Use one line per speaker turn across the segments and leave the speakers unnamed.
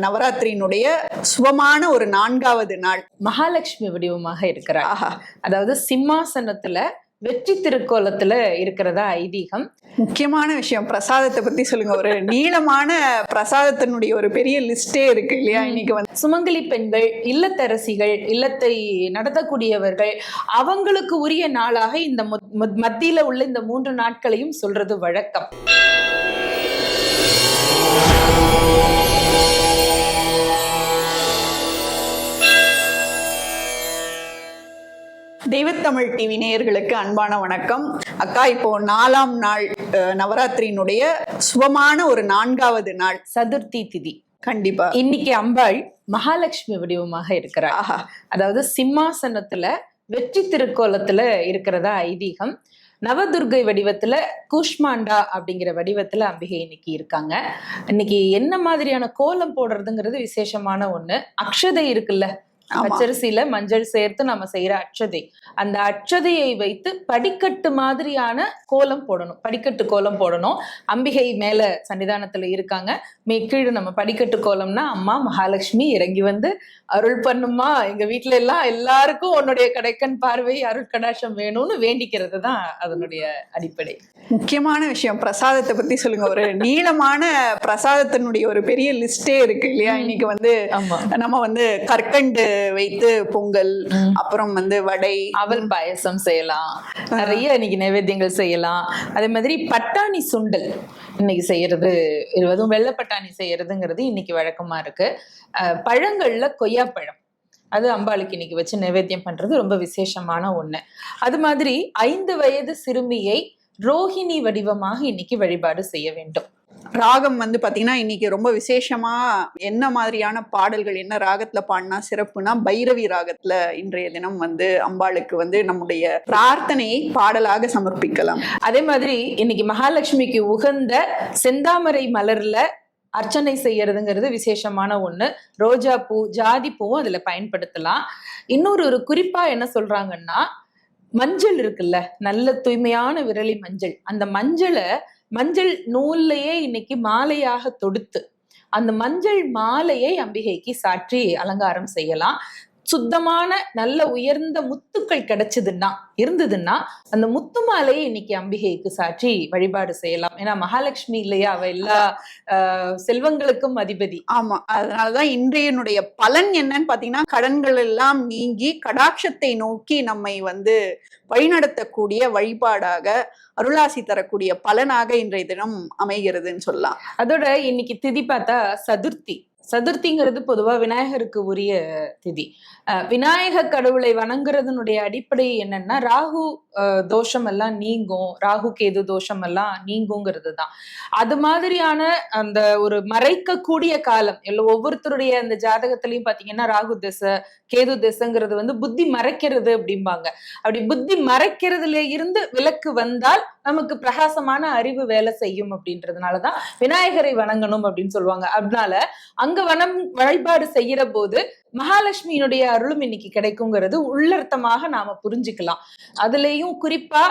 நவராத்திரியினுடைய சுபமான ஒரு 4வது நாள்.
மகாலட்சுமி வடிவமாக இருக்கிறார். அதாவது சிம்மாசனத்துல வெற்றி திருக்கோலத்துல இருக்கிறதா ஐதீகம்.
முக்கியமான விஷயம் பிரசாதத்தை பத்தி சொல்லுங்க. ஒரு நீளமான பிரசாதத்தினுடைய ஒரு பெரிய லிஸ்டே இருக்கு இல்லையா? இன்னைக்கு வந்து
சுமங்கலி பெண்கள், இல்லத்தரசிகள், இல்லத்தை நடத்தக்கூடியவர்கள், அவங்களுக்கு உரிய நாளாக இந்த மத்தியில உள்ள இந்த 3 நாட்களையும் சொல்றது வழக்கம்.
தெய்வத்தமிழ் டிவி நேயர்களுக்கு அன்பான வணக்கம். அக்கா, இப்போ 4ஆம் நாள் நவராத்திரியினுடைய சுபமான ஒரு 4வது நாள்,
சதுர்த்தி திதி.
கண்டிப்பா
இன்னைக்கு அம்பாள் மகாலட்சுமி வடிவமாக இருக்கிறார். அதாவது சிம்மாசனத்துல வெற்றி திருக்கோலத்துல இருக்கிறதா ஐதீகம். நவதுர்கை வடிவத்துல கூஷ்மாண்டா அப்படிங்கிற வடிவத்துல அம்பிகை இன்னைக்கு இருக்காங்க. இன்னைக்கு என்ன மாதிரியான கோலம் போடுறதுங்கிறது விசேஷமான ஒண்ணு. அக்ஷதை இருக்குல்ல, பச்சரிசியில மஞ்சள் சேர்த்து நம்ம செய்யற அட்சதை, அந்த அட்சதையை வைத்து படிக்கட்டு மாதிரியான கோலம் போடணும். படிக்கட்டு கோலம் போடணும். அம்பிகை மேல சன்னிதானத்துல இருக்காங்க. கீழே நம்ம படிக்கட்டு கோலம்னா அம்மா மகாலட்சுமி இறங்கி வந்து அருள் பண்ணுமா, எங்க வீட்டுல எல்லாம் எல்லாருக்கும் உன்னுடைய கடைக்கண் பார்வை அருள் கடாட்சம் வேணும்னு வேண்டிக்கிறது தான் அதனுடைய அடிப்படை.
முக்கியமான விஷயம் பிரசாதத்தை பத்தி சொல்லுங்க. ஒரு நீளமான பிரசாதத்தினுடைய ஒரு பெரிய லிஸ்டே இருக்கு இல்லையா? இன்னைக்கு வந்து நம்ம வந்து கற்கண்டு வைத்து பொங்கல், அப்புறம் வந்து வடை,
அவல் பாயசம் செய்யலாம், நிறைய இன்னைக்கு நைவேத்தியங்கள் செய்யலாம். அதே மாதிரி பட்டாணி சுண்டல் இன்னைக்கு செய்யறது, அதுவும் வெள்ளை பட்டாணி செய்யறதுங்கிறது இன்னைக்கு வழக்கமா இருக்கு. பழங்கள்ல கொய்யாப்பழம், அது அம்பாளுக்கு இன்னைக்கு வச்சு நைவேத்தியம் பண்றது ரொம்ப விசேஷமான ஒண்ணு. அது மாதிரி 5 வயது சிறுமியை ரோஹிணி வடிவமாக இன்னைக்கு வழிபாடு செய்ய வேண்டும்.
ராகம் வந்து பாத்தீங்கன்னா இன்னைக்கு ரொம்ப விசேஷமா என்ன மாதிரியான பாடல்கள், என்ன ராகத்துல பாடினா சிறப்புனா பைரவி ராகத்துல இன்றைய தினம் வந்து அம்பாளுக்கு வந்து நம்முடைய பிரார்த்தனையை பாடலாக சமர்ப்பிக்கலாம்.
அதே மாதிரி இன்னைக்கு மகாலட்சுமிக்கு உகந்த செந்தாமரை மலர்ல அர்ச்சனை செய்யறதுங்கிறது விசேஷமான ஒண்ணு. ரோஜா பூ, ஜாதி பூவும் அதுல பயன்படுத்தலாம். இன்னொரு குறிப்பா என்ன சொல்றாங்கன்னா, மஞ்சள் இருக்குல்ல, நல்ல தூய்மையான விரலி மஞ்சள், அந்த மஞ்சள் நூல்லையே இன்னைக்கு மாலையாக தொடுத்து அந்த மஞ்சள் மாலையை அம்பிகைக்கு சாற்றி அலங்காரம் செய்யலாம். சுத்தமான நல்ல உயர்ந்த முத்துக்கள் இருந்ததுன்னா அந்த முத்து மாலையை இன்னைக்கு அம்பிகைக்கு சாற்றி வழிபாடு செய்யலாம். ஏன்னா மகாலட்சுமி இல்லையா, அவ எல்லா செல்வங்களுக்கும் அதிபதி.
ஆமா, அதனாலதான் இன்றையனுடைய பலன் என்னன்னு பாத்தீங்கன்னா, கடன்கள் எல்லாம் நீங்கி கடாட்சத்தை நோக்கி நம்மை வந்து வழிநடத்தக்கூடிய வழிபாடாக, அருளாசி தரக்கூடிய பலனாக இன்றைய தினம் அமைகிறதுன்னு சொல்லலாம்.
அதோட இன்னைக்கு திதி பார்த்தா சதுர்த்திங்கிறது பொதுவா விநாயகருக்கு உரிய திதி. விநாயக கடவுளை வணங்குறதுனுடைய அடிப்படை என்னன்னா, ராகு தோஷம் எல்லாம் நீங்கும், ராகு கேது தோஷம் எல்லாம் நீங்குங்கிறது தான். அது மாதிரியான அந்த ஒரு மறைக்கக்கூடிய காலம் ஒவ்வொருத்தருடைய அந்த ஜாதகத்திலையும் பாத்தீங்கன்னா, ராகு திசை கேது திசைங்கிறது வந்து புத்தி மறைக்கிறது அப்படிம்பாங்க. அப்படி புத்தி மறைக்கிறதுல இருந்து விலக்கு வந்தால் நமக்கு பிரகாசமான அறிவு வேலை செய்யும் அப்படின்றதுனாலதான் விநாயகரை வணங்கணும் அப்படின்னு சொல்லுவாங்க. அதனால அங்க வழிபாடு செய்யற போது மகாலட்சுமியினுடைய அருளும் இன்னைக்கு கிடைக்குங்கிறது உள்ளர்த்தமாக நாம புரிஞ்சுக்கலாம். அதுலயும் குறிப்பா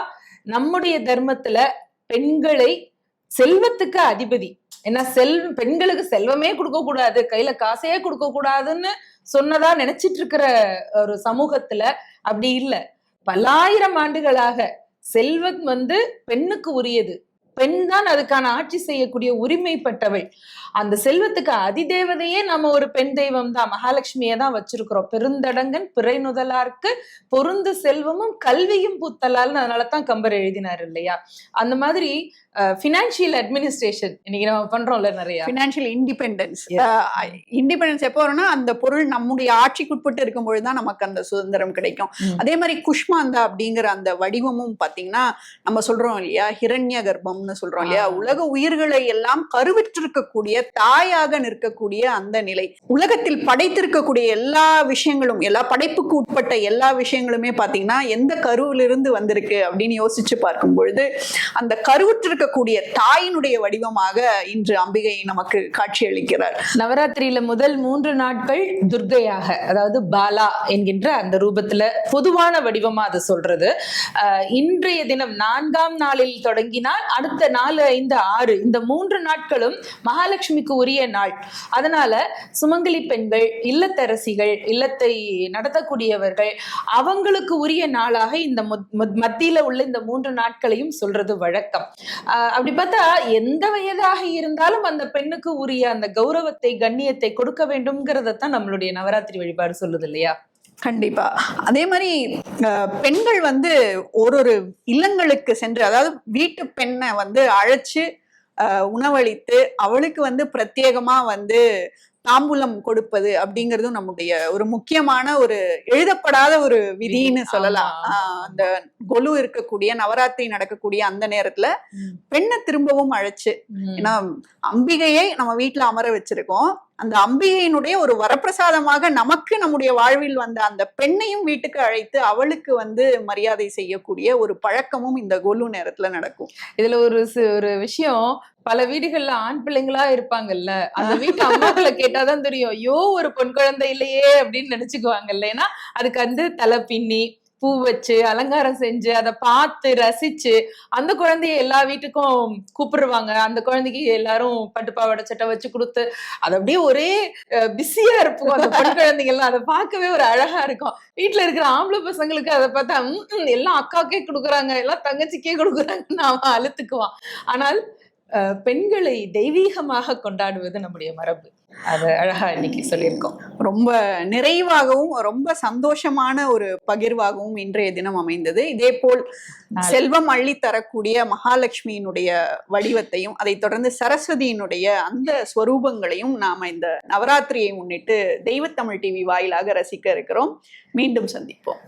நம்முடைய தர்மத்துல பெண்களை செல்வத்துக்கு அதிபதி, ஏன்னா பெண்களுக்கு செல்வமே கொடுக்க கூடாது, கையில காசையே கொடுக்க கூடாதுன்னு சொன்னதா நினைச்சிட்டு இருக்கிற ஒரு சமூகத்துல அப்படி இல்லை. பல்லாயிரம் ஆண்டுகளாக செல்வம் வந்து பெண்ணுக்கு உரியது, பெண் தான் அதுக்கான ஆட்சி செய்யக்கூடிய உரிமைப்பட்டவள். அந்த செல்வத்துக்கு அதிதேவதையே நம்ம ஒரு பெண் தெய்வம் தான், மகாலட்சுமியை தான் வச்சிருக்கிறோம். பெருந்தடங்கன் பிறை நுதலார்க்கு பொருந்து செல்வமும் கல்வியும் பூத்தலால்னு அதனாலதான் கம்பர் எழுதினார் இல்லையா? அந்த மாதிரி ஃபினான்ஷியல் அட்மினிஸ்ட்ரேஷன் இன்னைக்கு நம்ம பண்றோம்ல, நிறைய
ஃபினான்ஷியல் இண்டிபெண்டன்ஸ் எப்போ வரும்னா, அந்த பொருள் நம்முடைய ஆட்சிக்குட்பட்டு இருக்கும் பொழுதுதான் நமக்கு அந்த சுதந்திரம் கிடைக்கும். அதே மாதிரி குஷ்மாந்தா அப்படிங்கிற அந்த வடிவமும் பாத்தீங்கன்னா, நம்ம சொல்றோம் இல்லையா, ஹிரண்ய கர்ப்பம்னு சொல்றோம் இல்லையா, உலக உயிர்களை எல்லாம் கருவிற்றிருக்கக்கூடிய தாயாக நிற்கக்கூடிய அந்த நிலை. உலகத்தில் படைத்திருக்கக்கூடிய எல்லா விஷயங்களும், எல்லா படைப்புக்கு உட்பட்ட எல்லா விஷயங்களுமே பாத்தீங்கன்னா எந்த கருவிலிருந்து வந்திருக்கு அப்படின்னு யோசிச்சு பார்க்கும் பொழுது, அந்த கருவுற்றிருக்க வீற்றிருக்கக்கூடிய தாயினுடைய வடிவமாக இன்று அம்பிகை நமக்கு காட்சியளிக்கிறார்.
நவராத்திரியில முதல் 3 நாட்கள் துர்க்கையாக, அதாவது பாலா என்கின்ற அந்த ரூபத்துல பொதுவான வடிவமா அது சொல்றது. இன்றைய தினம் 4ஆம் நாளில் தொடங்கினால் அடுத்த 4, 5, 6 இந்த 3 நாட்களும் மகாலட்சுமிக்கு உரிய நாள். அதனால சுமங்கலி பெண்கள், இல்லத்தரசிகள், இல்லத்தை நடத்தக்கூடியவர்கள், அவங்களுக்கு உரிய நாளாக இந்த மத்தியில உள்ள இந்த 3 நாட்களையும் சொல்றது வழக்கம். அப்படி பார்த்தா எந்த வயதாக இருந்தாலும் அந்த பெண்ணுக்கு உரிய அந்த கௌரவத்தை, கண்ணியத்தை கொடுக்க வேண்டும்ங்கிறதான் நம்மளுடைய நவராத்திரி வழிபாடு சொல்லுது இல்லையா?
கண்டிப்பா. அதே மாதிரி பெண்கள் வந்து ஒரு இல்லங்களுக்கு சென்று, அதாவது வீட்டு பெண்ணை வந்து அழைச்சு உணவளித்து அவளுக்கு வந்து பிரத்யேகமா வந்து தாம்பூலம் கொடுப்பது அப்படிங்கிறதும் நம்முடைய ஒரு முக்கியமான ஒரு எழுதப்படாத ஒரு விதின்னு சொல்லலாம். அந்த கொலு இருக்கக்கூடிய நவராத்திரி நடக்கக்கூடிய அந்த நேரத்துல பெண்ணை திரும்பவும் அழைச்சு, ஏன்னா அம்பிகையை நம்ம வீட்டுல அமர வச்சிருக்கோம், அந்த அம்பிகையினுடைய ஒரு வரப்பிரசாதமாக நமக்கு நம்முடைய வாழ்வில் வந்த அந்த பெண்ணையும் வீட்டுக்கு அழைத்து அவளுக்கு வந்து மரியாதை செய்யக்கூடிய ஒரு பழக்கமும் இந்த கொலு நேரத்துல நடக்கும்.
இதுல ஒரு விஷயம், பல வீடுகள்ல ஆண் பிள்ளைங்களா இருப்பாங்கல்ல, அந்த வீட்டு அம்மாக்களை கேட்டாதான் தெரியும், ஐயோ ஒரு பொன் குழந்தை இல்லையே அப்படின்னு நினைச்சுக்குவாங்கல்ல. ஏன்னா அதுக்கு வந்து தலை பின்னி பூ வச்சு அலங்காரம் செஞ்சு அதை பார்த்து ரசிச்சு அந்த குழந்தைய எல்லா வீட்டுக்கும் கூப்பிடுவாங்க. அந்த குழந்தைக்கு எல்லாரும் பட்டுப்பாவாடை சட்டை வச்சு கொடுத்து அது அப்படியே ஒரே பிஸியா இருப்போம் அந்த பெண் குழந்தைங்கள்லாம். அதை பார்க்கவே ஒரு அழகா இருக்கும். வீட்டுல இருக்கிற ஆம்பளை பசங்களுக்கு அதை பார்த்தா எல்லாம் அக்காக்கே கொடுக்குறாங்க, எல்லாம் தங்கச்சிக்கே கொடுக்குறாங்கன்னு அவன் அழுத்துக்குவான். ஆனால் பெண்களை தெய்வீகமாக கொண்டாடுவது நம்முடைய மரபு. அது அழகா இன்னைக்கு சொல்லியிருக்கோம்.
ரொம்ப நிறைவாகவும் ரொம்ப சந்தோஷமான ஒரு பகிர்வாகவும் இன்றைய தினம் அமைந்தது. இதே போல் செல்வம் அள்ளி தரக்கூடிய மகாலட்சுமியினுடைய வடிவத்தையும், அதை தொடர்ந்து சரஸ்வதியினுடைய அந்த ஸ்வரூபங்களையும் நாம இந்த நவராத்திரியை முன்னிட்டு தெய்வத்தமிழ் டிவி வாயிலாக ரசிக்க இருக்கிறோம். மீண்டும் சந்திப்போம்.